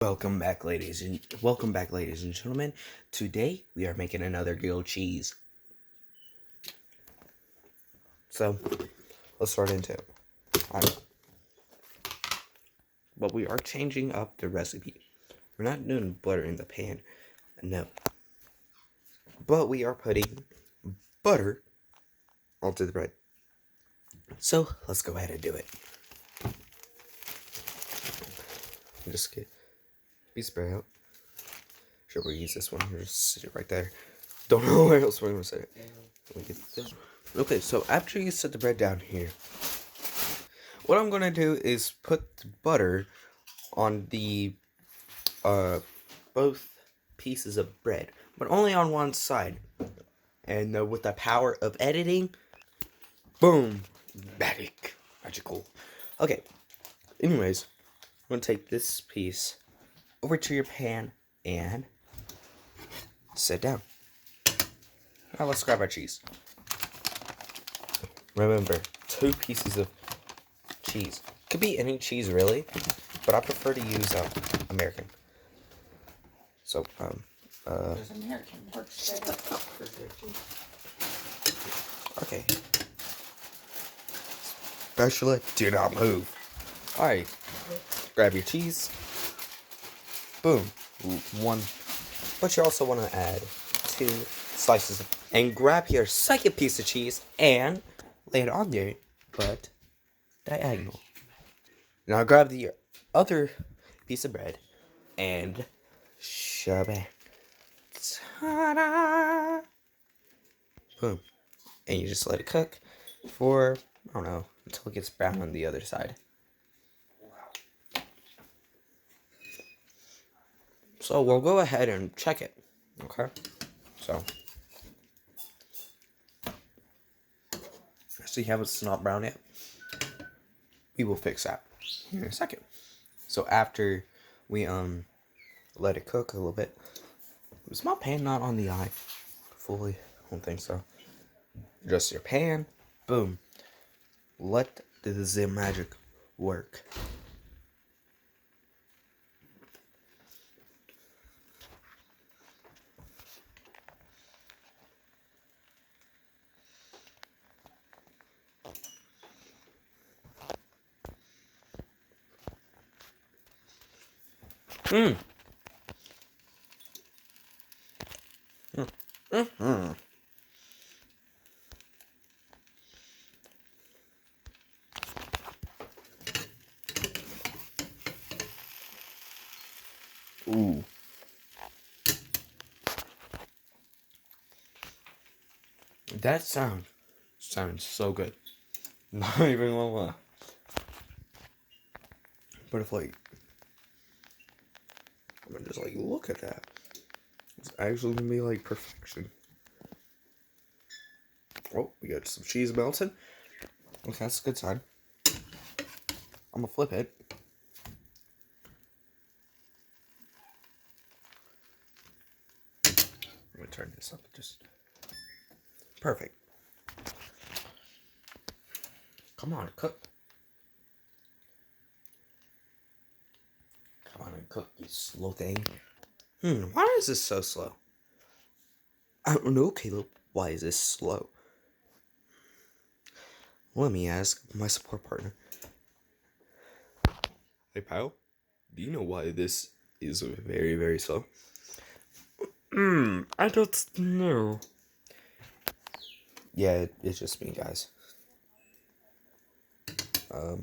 Welcome back, ladies and gentlemen. Today we are making another grilled cheese. So let's start into it. But we are changing up the recipe. We're not doing butter in the pan, no. But we are putting butter onto the bread. So let's go ahead and do it. Just get be spray out. Sure, we'll use this one. Just sit it right there. Don't know where else we're gonna set it. Okay, so after you set the bread down here, what I'm gonna do is put the butter on the both pieces of bread, but only on one side. And with the power of editing, boom, magical. Okay. Anyways, I'm gonna take this piece over to your pan and sit down. Now let's grab our cheese. Remember, 2 pieces of cheese. Could be any cheese really, but I prefer to use American. So Does American work better? Okay. Spatula, do not move. Alright. Grab your cheese. Boom. 1. But you also want to add 2 slices and grab your second piece of cheese and lay it on there, but diagonal. Now grab the other piece of bread and shove it. Ta-da! Boom. And you just let it cook for, I don't know, until it gets brown on the other side. So we'll go ahead and check it. Okay? So. See how it's not brown yet? We will fix that in a second. So after we let it cook a little bit. Was my pan not on the eye fully? I don't think so. Adjust your pan. Boom. Let the magic work. Mmm. Mm-hmm. Ooh. That sounds so good. Not even gonna lie. But if like, I'm gonna just like look at that. It's actually gonna be like perfection. Oh, we got some cheese melting. Okay, that's a good sign. I'm gonna flip it. I'm gonna turn this up. Just perfect. Come on, cook. Come on and cook, you slow thing. Why is this so slow? I don't know, Caleb. Why is this slow? Let me ask my support partner. Hey, pal. Do you know why this is very, very slow? I don't know. Yeah, it's just me, guys. I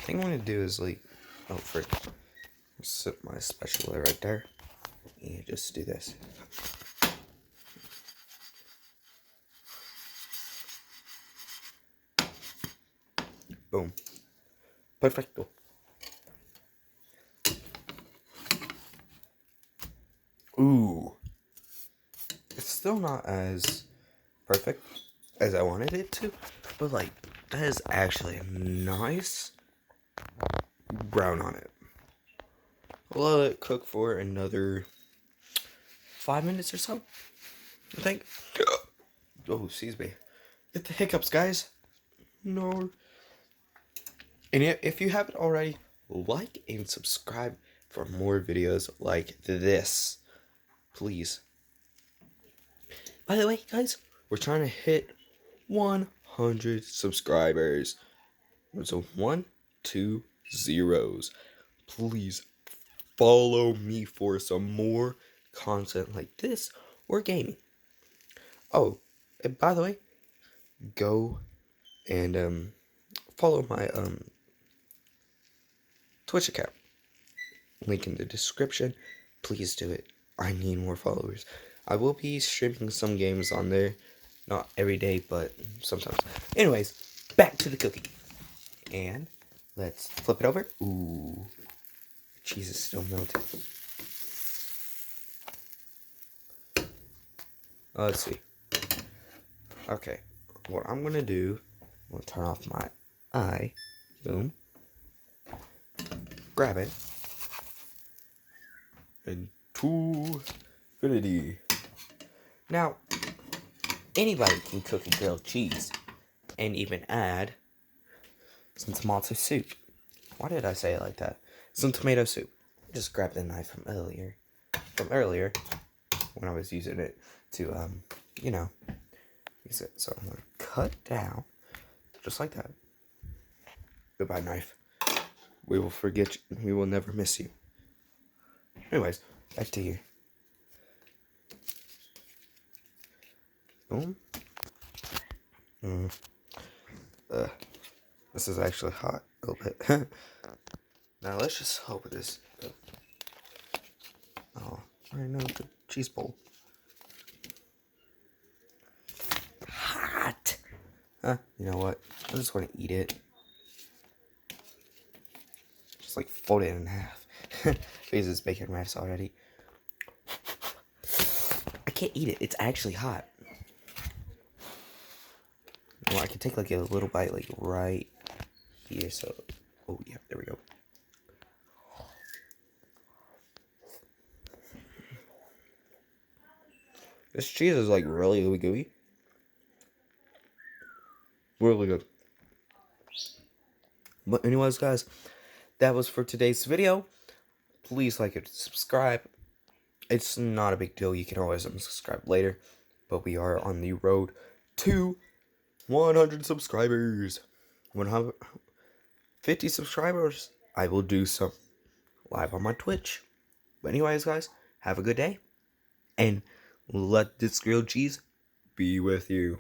think what I'm gonna do is like, oh, frick. Set my spatula right there. And just do this. Boom. Perfecto. Ooh. It's still not as perfect as I wanted it to, but like, that is actually a nice brown on it. I'll let it cook for another 5 minutes or so, I think. Oh, excuse me. Get the hiccups, guys. No. And if you haven't already, like and subscribe for more videos like this. Please. By the way, guys, we're trying to hit 100 subscribers. So 1, 2 zeros. Please follow me for some more content like this or gaming. Oh, and by the way, go and follow my Twitch account. Link in the description. Please do it. I need more followers. I will be streaming some games on there. Not every day, but sometimes. Anyways, back to the cookie. And let's flip it over. Ooh. Cheese is still melted. Let's see. Okay. What I'm going to do, I'm going to turn off my eye. Boom. Grab it. Into infinity. Now, anybody can cook a grilled cheese and even add some tomato soup. Why did I say it like that? Some tomato soup. Just grab the knife from earlier when I was using it to use it. So I'm gonna cut down just like that. Goodbye, knife. We will forget you. We will never miss you. Anyways, back to you. Boom. This is actually hot a little bit. Now let's just hope this. Oh, I know the cheese bowl. Hot. Huh? You know what? I just want to eat it. Just like fold it in half. Because it's bacon rice already. I can't eat it. It's actually hot. Well, I can take like a little bite like right here. So, oh yeah, there we go. This cheese is like really gooey. Really good. But anyways, guys, that was for today's video. Please like and subscribe. It's not a big deal. You can always unsubscribe later. But we are on the road to 100 subscribers. 150 subscribers. I will do some live on my Twitch. But anyways, guys, have a good day. And let this grilled cheese be with you.